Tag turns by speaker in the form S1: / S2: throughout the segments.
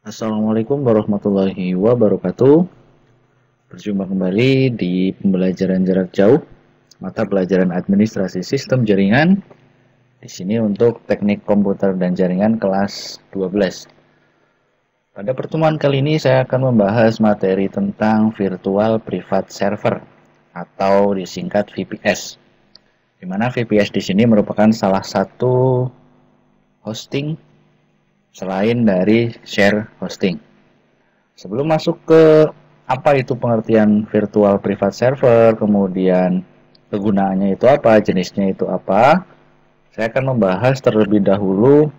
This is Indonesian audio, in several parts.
S1: Assalamualaikum warahmatullahi wabarakatuh. Berjumpa kembali di pembelajaran jarak jauh, mata pelajaran administrasi sistem jaringan. Di sini untuk teknik komputer dan jaringan kelas 12. Pada pertemuan kali ini saya akan membahas materi tentang virtual private server atau disingkat VPS. Di mana VPS di sini merupakan salah satu hosting selain dari share hosting. Sebelum masuk ke apa itu pengertian virtual private server, kemudian kegunaannya itu apa, jenisnya itu apa, saya akan membahas terlebih dahulu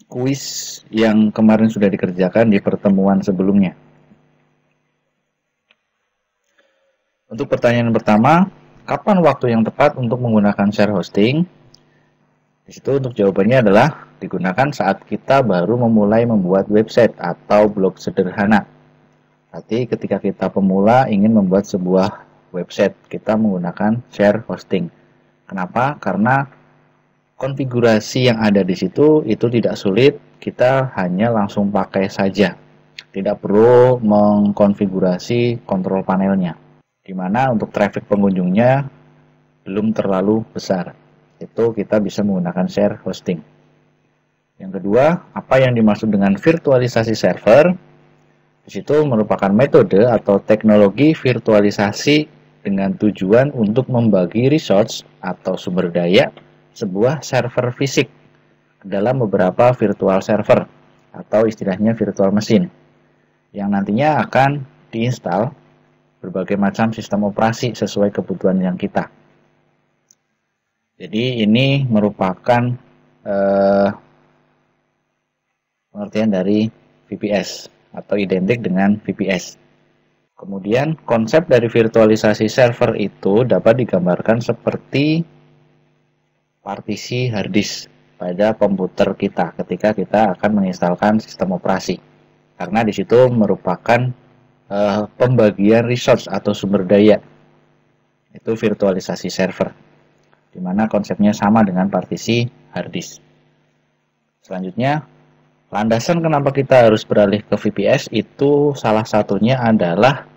S1: kuis yang kemarin sudah dikerjakan di pertemuan sebelumnya. Untuk pertanyaan pertama, kapan waktu yang tepat untuk menggunakan share hosting? Di situ untuk jawabannya adalah digunakan saat kita baru memulai membuat website atau blog sederhana. Berarti ketika kita pemula ingin membuat sebuah website, kita menggunakan share hosting. Kenapa? Karena konfigurasi yang ada di situ itu tidak sulit, kita hanya langsung pakai saja. Tidak perlu mengkonfigurasi kontrol panelnya. Dimana untuk traffic pengunjungnya belum terlalu besar. Itu kita bisa menggunakan share hosting. Yang kedua, apa yang dimaksud dengan virtualisasi server? Di situ merupakan metode atau teknologi virtualisasi dengan tujuan untuk membagi resource atau sumber daya sebuah server fisik dalam beberapa virtual server atau istilahnya virtual machine yang nantinya akan diinstal berbagai macam sistem operasi sesuai kebutuhan yang kita. Jadi ini merupakan pengertian dari VPS atau identik dengan VPS. Kemudian konsep dari virtualisasi server itu dapat digambarkan seperti partisi hard disk pada komputer kita ketika kita akan menginstalkan sistem operasi. Karena di situ merupakan pembagian resource atau sumber daya. Itu virtualisasi server, di mana konsepnya sama dengan partisi hard disk. Selanjutnya, landasan kenapa kita harus beralih ke VPS itu salah satunya adalah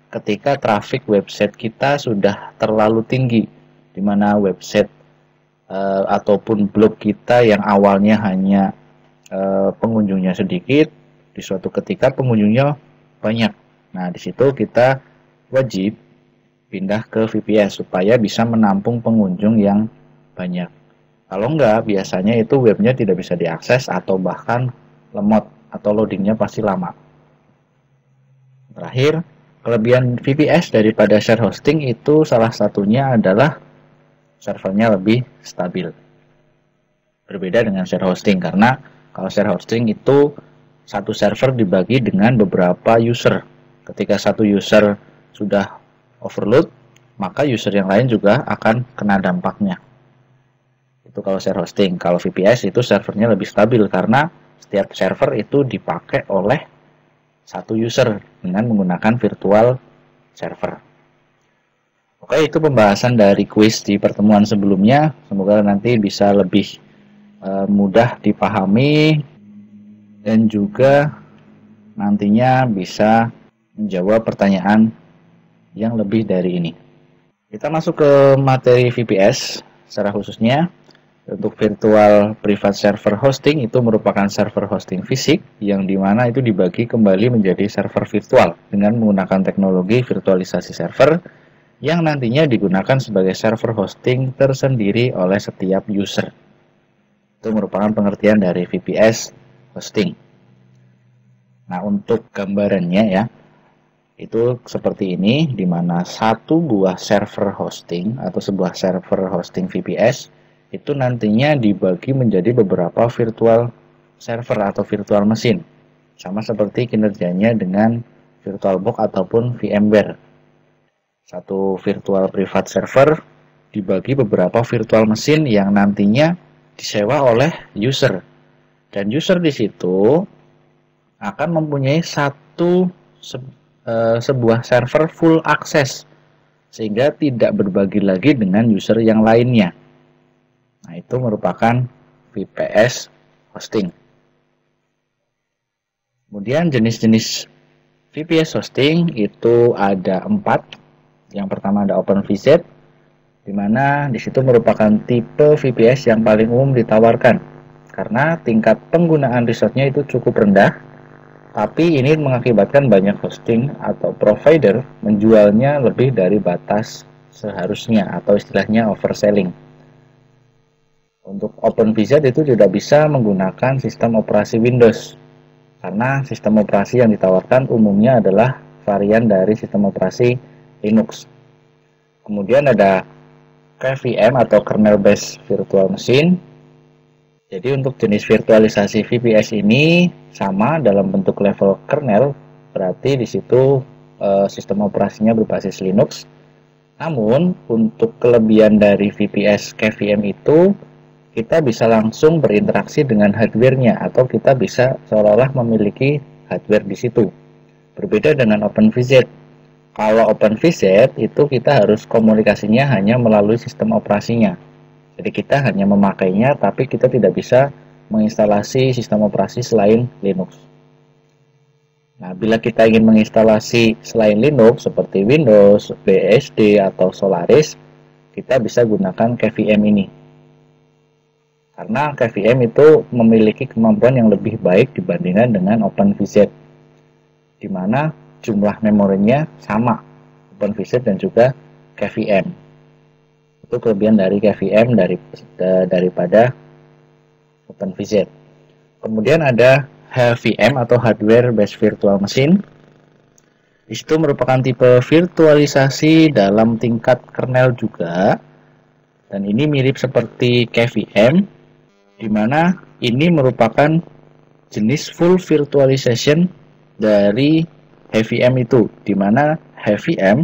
S1: ketika traffic website kita sudah terlalu tinggi, di mana website ataupun blog kita yang awalnya hanya pengunjungnya sedikit, di suatu ketika pengunjungnya banyak. Nah, di situ kita wajib pindah ke VPS supaya bisa menampung pengunjung yang banyak. Kalau enggak, biasanya itu webnya tidak bisa diakses atau bahkan lemot atau loadingnya pasti lama. Terakhir, kelebihan VPS daripada share hosting itu salah satunya adalah servernya lebih stabil. Berbeda dengan share hosting karena kalau share hosting itu satu server dibagi dengan beberapa user. Ketika satu user sudah overload, maka user yang lain juga akan kena dampaknya. Itu kalau share hosting. Kalau VPS itu servernya lebih stabil karena setiap server itu dipakai oleh satu user dengan menggunakan virtual server. Oke, itu pembahasan dari kuis di pertemuan sebelumnya. Semoga nanti bisa lebih mudah dipahami dan juga nantinya bisa menjawab pertanyaan yang lebih dari ini. Kita masuk ke materi VPS secara khususnya. Untuk virtual private server hosting itu merupakan server hosting fisik yang dimana itu dibagi kembali menjadi server virtual dengan menggunakan teknologi virtualisasi server yang nantinya digunakan sebagai server hosting tersendiri oleh setiap user. Itu merupakan pengertian dari VPS hosting. Nah, untuk gambarannya ya, itu seperti ini, di mana satu buah server hosting atau sebuah server hosting VPS itu nantinya dibagi menjadi beberapa virtual server atau virtual mesin. Sama seperti kinerjanya dengan VirtualBox ataupun VMware. Satu virtual private server dibagi beberapa virtual mesin yang nantinya disewa oleh user. Dan user di situ akan mempunyai sebuah server full access sehingga tidak berbagi lagi dengan user yang lainnya. Nah, itu merupakan VPS hosting. Kemudian jenis-jenis VPS hosting itu ada 4. Yang pertama ada OpenVZ, di mana di situ merupakan tipe VPS yang paling umum ditawarkan karena tingkat penggunaan resource-nya itu cukup rendah, tapi ini mengakibatkan banyak hosting atau provider menjualnya lebih dari batas seharusnya atau istilahnya overselling. Untuk OpenVZ itu tidak bisa menggunakan sistem operasi Windows karena sistem operasi yang ditawarkan umumnya adalah varian dari sistem operasi Linux. Kemudian ada KVM atau Kernel Based Virtual Machine. Jadi untuk jenis virtualisasi VPS ini sama dalam bentuk level kernel, berarti di situ sistem operasinya berbasis Linux. Namun untuk kelebihan dari VPS KVM itu kita bisa langsung berinteraksi dengan hardware-nya atau kita bisa seolah-olah memiliki hardware di situ. Berbeda dengan OpenVZ. Kalau OpenVZ itu kita harus komunikasinya hanya melalui sistem operasinya. Jadi kita hanya memakainya tapi kita tidak bisa menginstalasi sistem operasi selain Linux. Nah, bila kita ingin menginstalasi selain Linux seperti Windows, BSD atau Solaris, kita bisa gunakan KVM ini. Karena KVM itu memiliki kemampuan yang lebih baik dibandingkan dengan OpenVZ, di mana jumlah memorinya sama OpenVZ dan juga KVM. Itu kelebihan dari KVM daripada OpenVZ. Kemudian ada HVM atau Hardware Based Virtual Machine. Di situ merupakan tipe virtualisasi dalam tingkat kernel juga, dan ini mirip seperti KVM, di mana ini merupakan jenis full virtualization dari HVM itu, di mana HVM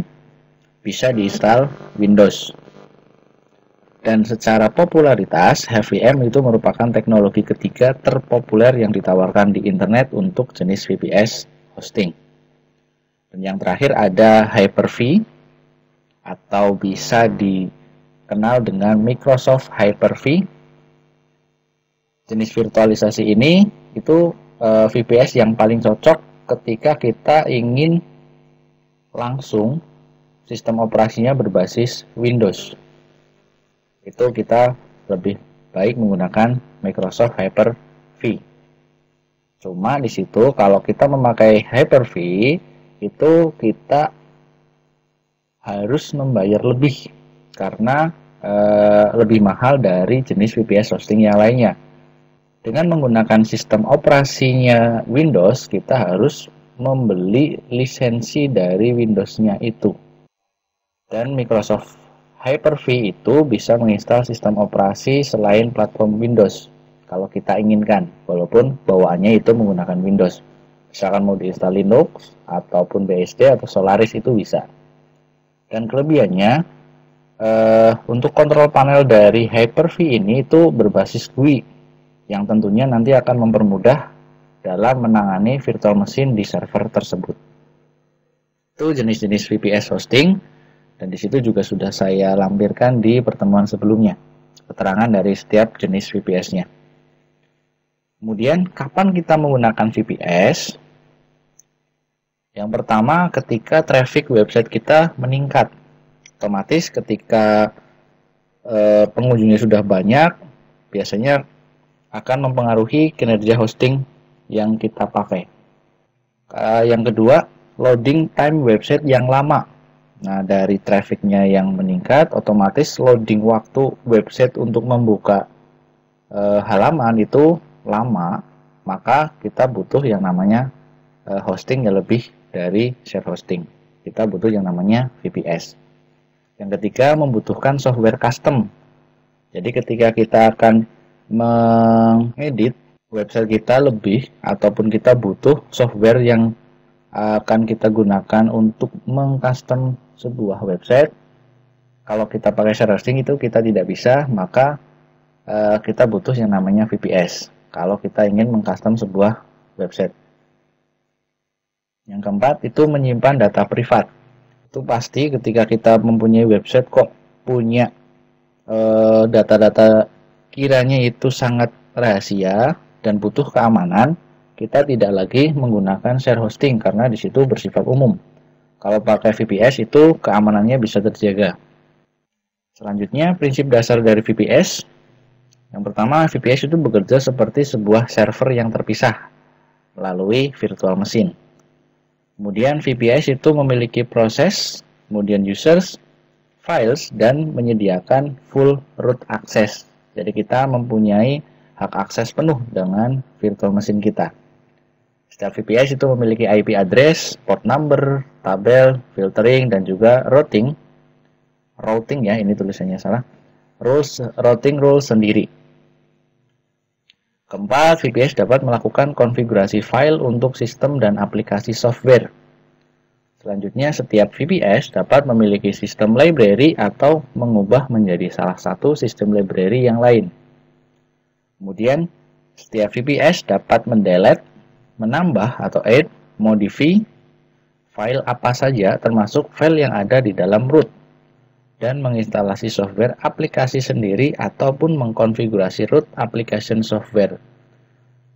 S1: bisa diinstal Windows. Dan secara popularitas, HVM itu merupakan teknologi ketiga terpopuler yang ditawarkan di internet untuk jenis VPS hosting. Dan yang terakhir ada Hyper-V, atau bisa dikenal dengan Microsoft Hyper-V. Jenis virtualisasi ini itu VPS yang paling cocok ketika kita ingin langsung sistem operasinya berbasis Windows. Itu kita lebih baik menggunakan Microsoft Hyper-V. Cuma di situ kalau kita memakai Hyper-V itu kita harus membayar lebih karena lebih mahal dari jenis VPS hosting yang lainnya. Dengan menggunakan sistem operasinya Windows, kita harus membeli lisensi dari Windows-nya itu. Dan Microsoft Hyper-V itu bisa menginstal sistem operasi selain platform Windows kalau kita inginkan, walaupun bawaannya itu menggunakan Windows. Misalkan mau diinstal Linux ataupun BSD atau Solaris itu bisa. Dan kelebihannya untuk kontrol panel dari Hyper-V ini itu berbasis GUI yang tentunya nanti akan mempermudah dalam menangani virtual machine di server tersebut. Itu jenis-jenis VPS hosting, dan di situ juga sudah saya lampirkan di pertemuan sebelumnya, keterangan dari setiap jenis VPS-nya. Kemudian, kapan kita menggunakan VPS? Yang pertama, ketika traffic website kita meningkat. Otomatis ketika pengunjungnya sudah banyak, biasanya akan mempengaruhi kinerja hosting yang kita pakai. Yang kedua, loading time website yang lama. Nah, dari trafficnya yang meningkat, otomatis loading waktu website untuk membuka halaman itu lama, maka kita butuh yang namanya hosting yang lebih dari share hosting. Kita butuh yang namanya VPS. Yang ketiga, membutuhkan software custom. Jadi ketika kita akan mengedit website kita lebih ataupun kita butuh software yang akan kita gunakan untuk mengcustom sebuah website, kalau kita pakai share hosting itu kita tidak bisa, maka kita butuh yang namanya VPS kalau kita ingin mengcustom sebuah website. Yang keempat itu menyimpan data privat. Itu pasti ketika kita mempunyai website kok punya data-data kiranya itu sangat rahasia dan butuh keamanan, kita tidak lagi menggunakan share hosting karena di situ bersifat umum. Kalau pakai VPS itu keamanannya bisa terjaga. Selanjutnya, prinsip dasar dari VPS. Yang pertama, VPS itu bekerja seperti sebuah server yang terpisah melalui virtual machine. Kemudian VPS itu memiliki proses, kemudian users, files, dan menyediakan full root access. Jadi kita mempunyai hak akses penuh dengan virtual machine kita. Setiap VPS itu memiliki IP address, port number, tabel, filtering, dan juga routing ya, ini tulisannya salah. Routing rules sendiri. Keempat, VPS dapat melakukan konfigurasi file untuk sistem dan aplikasi software. Selanjutnya, setiap VPS dapat memiliki sistem library atau mengubah menjadi salah satu sistem library yang lain. Kemudian, setiap VPS dapat mendelete, menambah atau add, modify file apa saja termasuk file yang ada di dalam root, dan menginstalasi software aplikasi sendiri ataupun mengkonfigurasi root application software.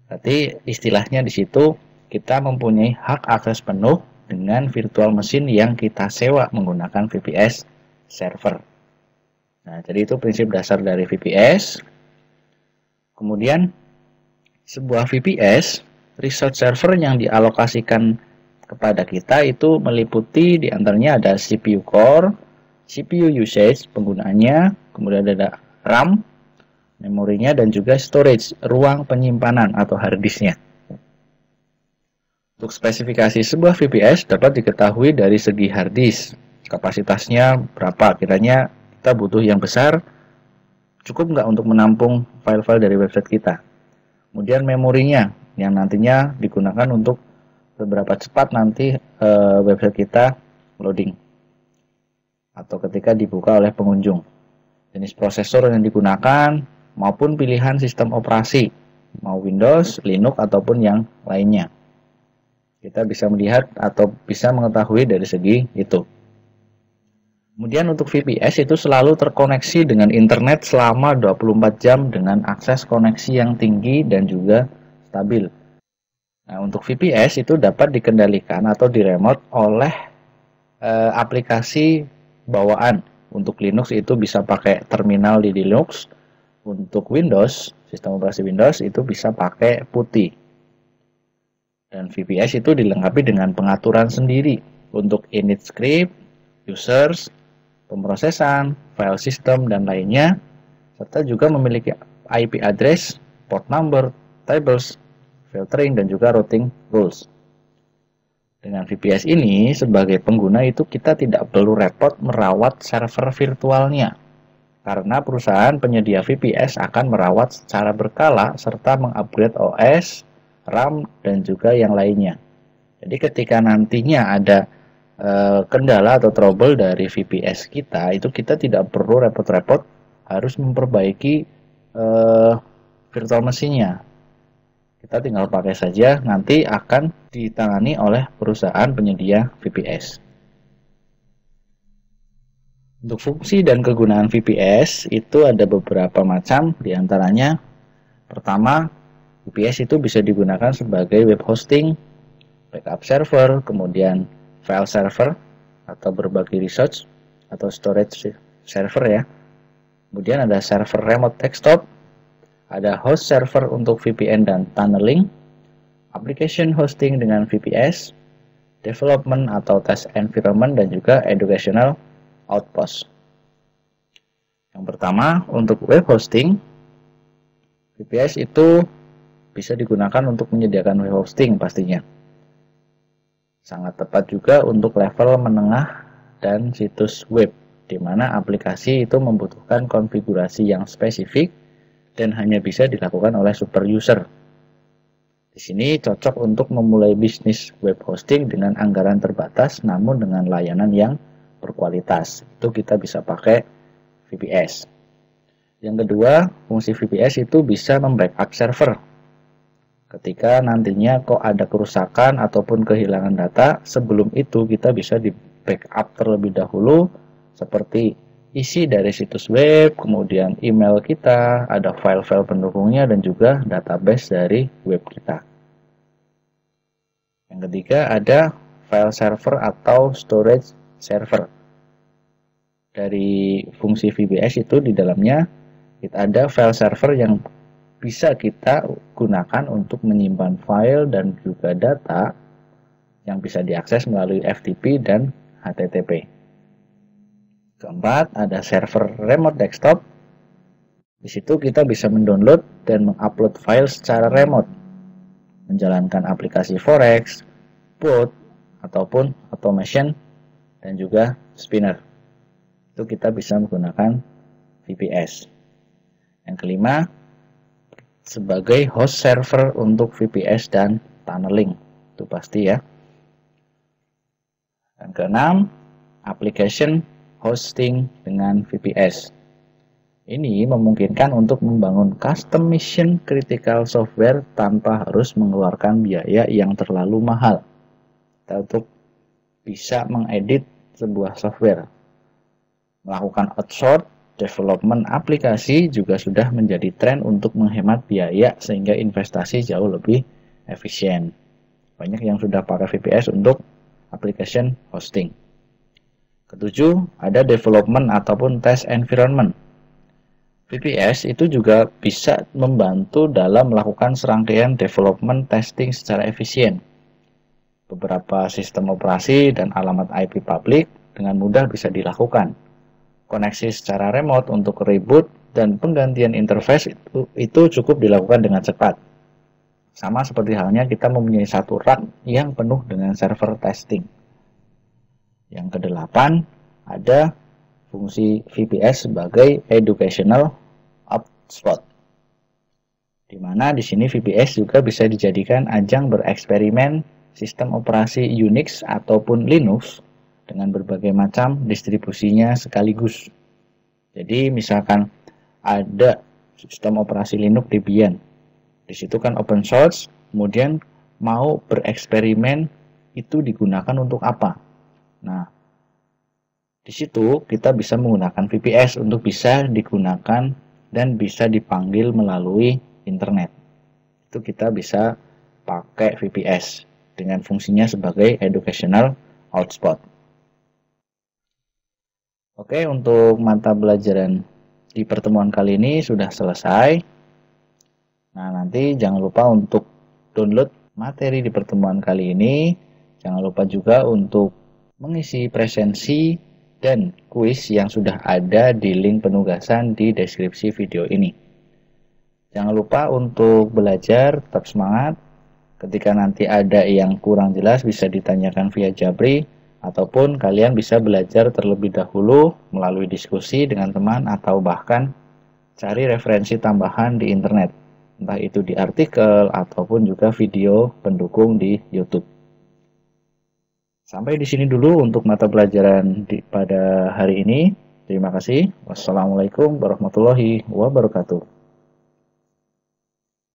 S1: Berarti istilahnya di situ kita mempunyai hak akses penuh dengan virtual machine yang kita sewa menggunakan VPS server. Nah, jadi itu prinsip dasar dari VPS. Kemudian, sebuah VPS, resource server yang dialokasikan kepada kita itu meliputi diantaranya ada CPU core, CPU usage, penggunaannya, kemudian ada RAM, memorinya, dan juga storage, ruang penyimpanan atau hard disknya. Untuk spesifikasi sebuah VPS dapat diketahui dari segi hard disk. Kapasitasnya berapa, kiranya kita butuh yang besar, cukup nggak untuk menampung file-file dari website kita. Kemudian memorinya, yang nantinya digunakan untuk seberapa cepat nanti website kita loading atau ketika dibuka oleh pengunjung. Jenis prosesor yang digunakan maupun pilihan sistem operasi, mau Windows, Linux, ataupun yang lainnya. Kita bisa melihat atau bisa mengetahui dari segi itu. Kemudian untuk VPS itu selalu terkoneksi dengan internet selama 24 jam dengan akses koneksi yang tinggi dan juga stabil. Nah, untuk VPS itu dapat dikendalikan atau diremote oleh aplikasi bawaan. Untuk Linux itu bisa pakai terminal di Linux. Untuk Windows, sistem operasi Windows itu bisa pakai PuTTY. Dan VPS itu dilengkapi dengan pengaturan sendiri untuk init script, users, pemrosesan, file system, dan lainnya, serta juga memiliki IP address, port number, tables, filtering, dan juga routing rules. Dengan VPS ini, sebagai pengguna itu kita tidak perlu repot merawat server virtualnya, karena perusahaan penyedia VPS akan merawat secara berkala serta mengupgrade OS, RAM, dan juga yang lainnya. Jadi ketika nantinya ada kendala atau trouble dari VPS kita, itu kita tidak perlu repot-repot harus memperbaiki virtual machine-nya. Kita tinggal pakai saja, nanti akan ditangani oleh perusahaan penyedia VPS. Untuk fungsi dan kegunaan VPS itu ada beberapa macam, diantaranya pertama, VPS itu bisa digunakan sebagai web hosting, backup server, kemudian file server atau berbagi resource atau storage server ya. Kemudian ada server remote desktop, ada host server untuk VPN dan tunneling, application hosting dengan VPS, development atau test environment, dan juga educational outpost. Yang pertama, untuk web hosting, VPS itu bisa digunakan untuk menyediakan web hosting pastinya. Sangat tepat juga untuk level menengah dan situs web, di mana aplikasi itu membutuhkan konfigurasi yang spesifik dan hanya bisa dilakukan oleh super user. Di sini cocok untuk memulai bisnis web hosting dengan anggaran terbatas namun dengan layanan yang berkualitas. Itu kita bisa pakai VPS. Yang kedua, fungsi VPS itu bisa membackup server. Ketika nantinya kok ada kerusakan ataupun kehilangan data, sebelum itu kita bisa di backup terlebih dahulu seperti isi dari situs web, kemudian email kita, ada file-file pendukungnya, dan juga database dari web kita. Yang ketiga ada file server atau storage server. Dari fungsi VBS itu di dalamnya kita ada file server yang bisa kita gunakan untuk menyimpan file dan juga data yang bisa diakses melalui FTP dan HTTP. Keempat, ada server remote desktop. Di situ kita bisa mendownload dan mengupload file secara remote, menjalankan aplikasi Forex, bot, ataupun automation, dan juga spinner. Itu kita bisa menggunakan VPS. Yang kelima, sebagai host server untuk VPS dan tunneling. Itu pasti ya. Dan keenam, application hosting dengan VPS. Ini memungkinkan untuk membangun custom mission critical software tanpa harus mengeluarkan biaya yang terlalu mahal. Kita untuk bisa mengedit sebuah software. Melakukan outsource development aplikasi juga sudah menjadi tren untuk menghemat biaya sehingga investasi jauh lebih efisien. Banyak yang sudah pakai VPS untuk application hosting. Ketujuh, ada development ataupun test environment. VPS itu juga bisa membantu dalam melakukan serangkaian development testing secara efisien. Beberapa sistem operasi dan alamat IP publik dengan mudah bisa dilakukan. Koneksi secara remote untuk reboot dan penggantian interface itu cukup dilakukan dengan cepat. Sama seperti halnya kita mempunyai satu rak yang penuh dengan server testing. Yang kedelapan, ada fungsi VPS sebagai educational hotspot. Di mana di sini VPS juga bisa dijadikan ajang bereksperimen sistem operasi Unix ataupun Linux dengan berbagai macam distribusinya sekaligus. Jadi misalkan ada sistem operasi Linux Debian. Di situ kan open source, kemudian mau bereksperimen itu digunakan untuk apa? Nah, di situ kita bisa menggunakan VPS untuk bisa digunakan dan bisa dipanggil melalui internet. Itu kita bisa pakai VPS dengan fungsinya sebagai educational hotspot. Oke, untuk mata pelajaran di pertemuan kali ini sudah selesai. Nah, nanti jangan lupa untuk download materi di pertemuan kali ini. Jangan lupa juga untuk mengisi presensi dan kuis yang sudah ada di link penugasan di deskripsi video ini. Jangan lupa untuk belajar, tetap semangat. Ketika nanti ada yang kurang jelas bisa ditanyakan via Jabri, ataupun kalian bisa belajar terlebih dahulu melalui diskusi dengan teman atau bahkan cari referensi tambahan di internet. Entah itu di artikel ataupun juga video pendukung di YouTube. Sampai di sini dulu untuk mata pelajaran pada hari ini. Terima kasih. Wassalamualaikum warahmatullahi wabarakatuh.